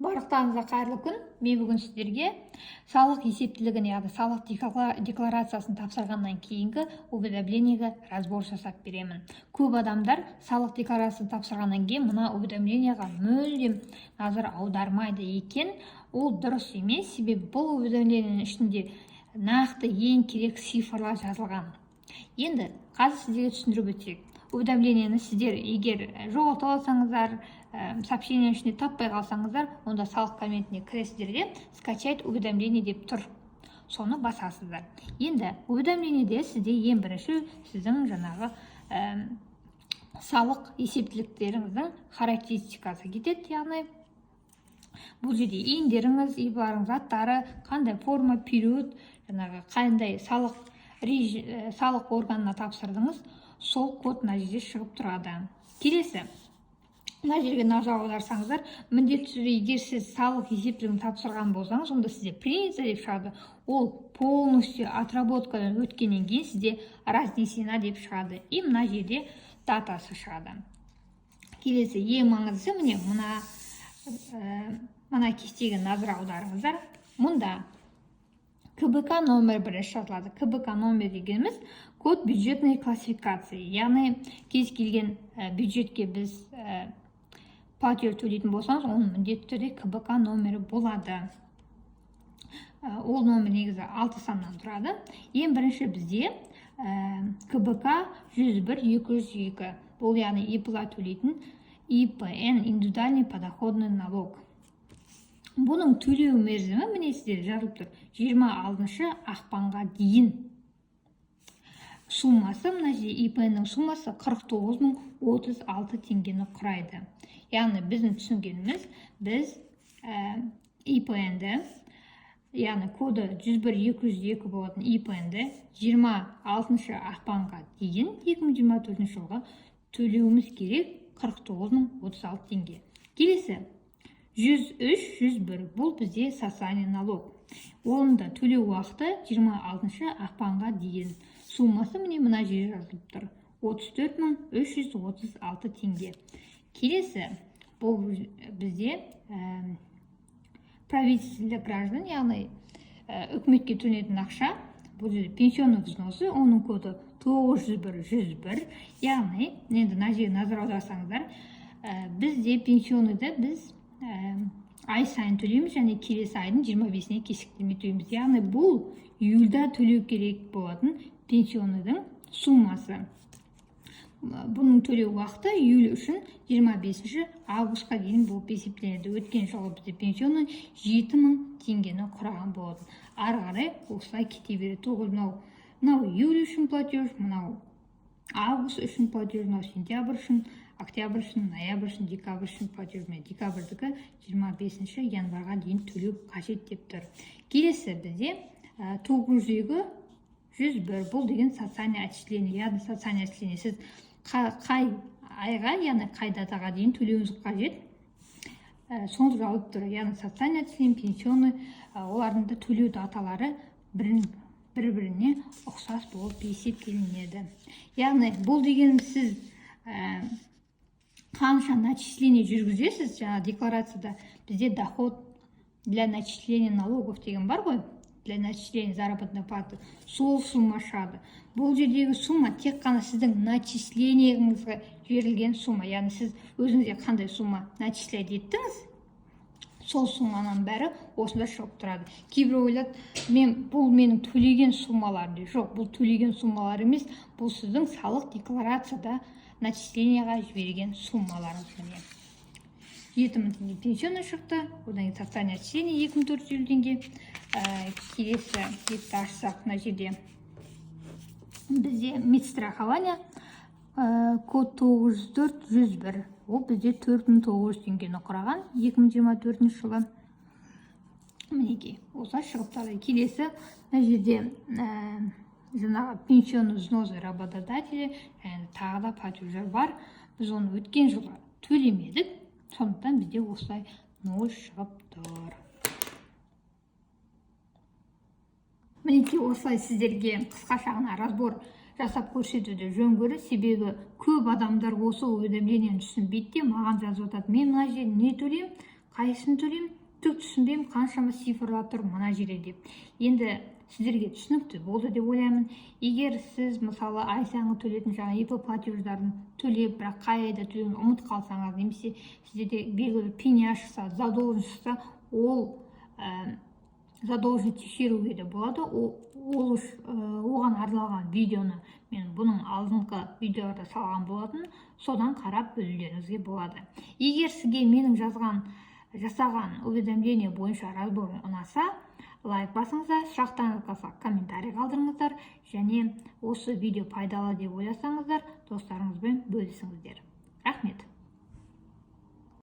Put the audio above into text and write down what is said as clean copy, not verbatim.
Барлықтарыңызға қайырлы күн. Мен бүгін сіздерге салық есептілігін, яғни салық декларациясын тапсырғаннан кейінгі уведомлениеге разбор жасап беремін. Көп адамдар салық декларациясын тапсырғаннан кейін мына уведомлениеға мүлдем назар аудармайды екен. Ол дұрыс емес, себебі бұл уведомлениенің ішінде нақты ең керек цифрлар жазылған. Енді қазір сіздерге түсіндіріп өтейік. Уведомлениені сіздер егер жоғалтып алсаңыздар, сообщение ішінде таппай қалсаңыздар, онда салық комментіне кіресіздер де скачать уведомление деп тұр. Соны басасыздар. Енді уведомлениеде сізде ең бірінші сіздің жаңағы салық есептіліктеріңіздің характеристикасы кетеді, яғни бұл жерде иіндеріңіз, ибаларыңыз аттары, қандай форма, период, жаңағы қандай салық органына тапсырдыңыз, сол код мына жерде шығып тұрады. Келесі, мына жерге назар аударсаңыздар, міндетті түрде егер сіз салық есептілігін тапсырған болсаңыз, онда сізде принято деп шығады. Ол полностью отработкадан өткеннен кейін сізде разнесена деп шығады. И мына жерде датасы шығады. Келесі, ең маңыздысы міне мына кестеге назар аударыңыздар. Мұнда КБК номер бірінші жазылады. КБК номер дегеніміз код бюджетной классификации. Яғни кез келген бюджетке біз платеж төлейтін болсаңыз, оның міндетті түрде КБК номері болады. Ол номер негізі 6 саннан тұрады. Ең бірінші бізде КБК 101-202. Бұл яғни ИП-ға төлейтін ИПН, индивидуальный подоходный налог. Бұның төлеу мерзімі міне сіздер жазылып тұр. 26 ақпанға дейін. Суммасы, мына жерде ИПН-нің суммасы 49.036 теңгені құрайды. Яғни біздің түсінгеніміз, біз ИПН-ді, яғни коды 101-202 болатын ИПН-ді 26 ақпанға дейін 2024 жылға төлеуіміз керек 49.036 теңге. Келесі 103-101, бұл бізде социальный налог. Онда төлеу уақыты 26 ақпанға дейін. Суммасы мына жерде жазылып тұр. 34.336 теңге. Келесі, бұл бізде правительстволық граждан, яғни үкіметке төленетін ақша, бұл жерде пенсионный взносы, оның коды 901-101. Яғни, енді мына жерге назар аударсаңыздар, бізде пенсионныйды біз ай сайын төлейміз, және келесі айдың 25-не кешіктірмей төлейміз. Яғни бұл июльда төлеу керек болатын пенсионныйдың суммасы. Бұның төлеу уақыты июль үшін 25 августқа дейін болып есептеледі. Өткен жылы бізде пенсионный 7000 теңгені құраған болатын. Ары қарай осылай кете береді. Мынау июль үшін платеж, мынау август үшін платеж, мынау сентябрь үшін, октябрь үшін, ноябрь үшін, декабрь үшін платеж. Декабрьдікі 25 январға дейін төлеу қажет деп тұр. Келесі бізде 900-101, бұл деген социальный отчисление. Яғни социальный отчисление сіз қай айға, яғни қай датаға дейін төлеуіңіз қажет, соны жазылып тұр. Яғни социальный отчисление, пенсионный, олардың да төлеу даталары бір-біріне ұқсас болып есептелінеді. Яғни бұл деген сіз қанша начисление жүргізесіз, жаңа декларацияда бізде доход для начисления налогов деген бар ғой, для начисления заработной платы, сол сумма шығады. Бұл жердегі сумма тек қана сіздің начислениеңізге берілген сумма. Яғни сіз өзіңізге қандай сумма начислять еттіңіз, сол сумманың бәрі осында шығып тұрады. Кейбір ойлады, бұл менің төлеген суммалар дейді. Жоқ, бұл төлеген суммалар емес, бұл сіздің салық декларацияда начисленияға жіберген суммаларыңыз. 7000 теңге пенсионный шықты, одан кейін социальный отчисление 2450 теңге. Келесі бетті ашсақ, мына жерде бізде медстрахование код 904-101. Ол бізде 4900 теңгені құраған 2024 жылы. Мінекей, осылай шығып тұрады. Келесі, мына жерде жаңағы пенсионный взносы работодателя, тағы да платеждар бар. Біз оны өткен жылға төлемедік, сондықтан бізде осылай 0 шығып тұр. Мінекей, осылай сіздерге қысқаша ғана разбор жасап көрсетуді жөн көреді, себебі көп адамдар осы уведомлениені түсінбейді де маған жазып жатады. Мен мына жерде не төлеймін, қайсысын төлеймін, түк түсінбеймін, қаншама цифрлар тұр мына жерде деп. Енді сіздерге түсінікті болды деп ойлаймын. Егер сіз мысалы ай сайынғы төлейтін жаңа Apple платеждарын төлеп, бірақ қай айда төлеуін ұмытып қалсаңыз, немесе сіздерде белгілі пеня шықса, задолженность шықса, ол задолженность тексеруге де болады. Оған арналған видеоны мен бұның алдыңғы видеоларда салған болатын, содан қарап білулеріңізге болады. Егер сізге менің жасаған уведомление бойынша разборым ұнаса, лайк басыңыздар, сұрақтарыңыз қалса комментарий қалдырыңыздар, және осы видео пайдалы деп ойласаңыздар достарыңызбен бөлісіңіздер. Рахмет.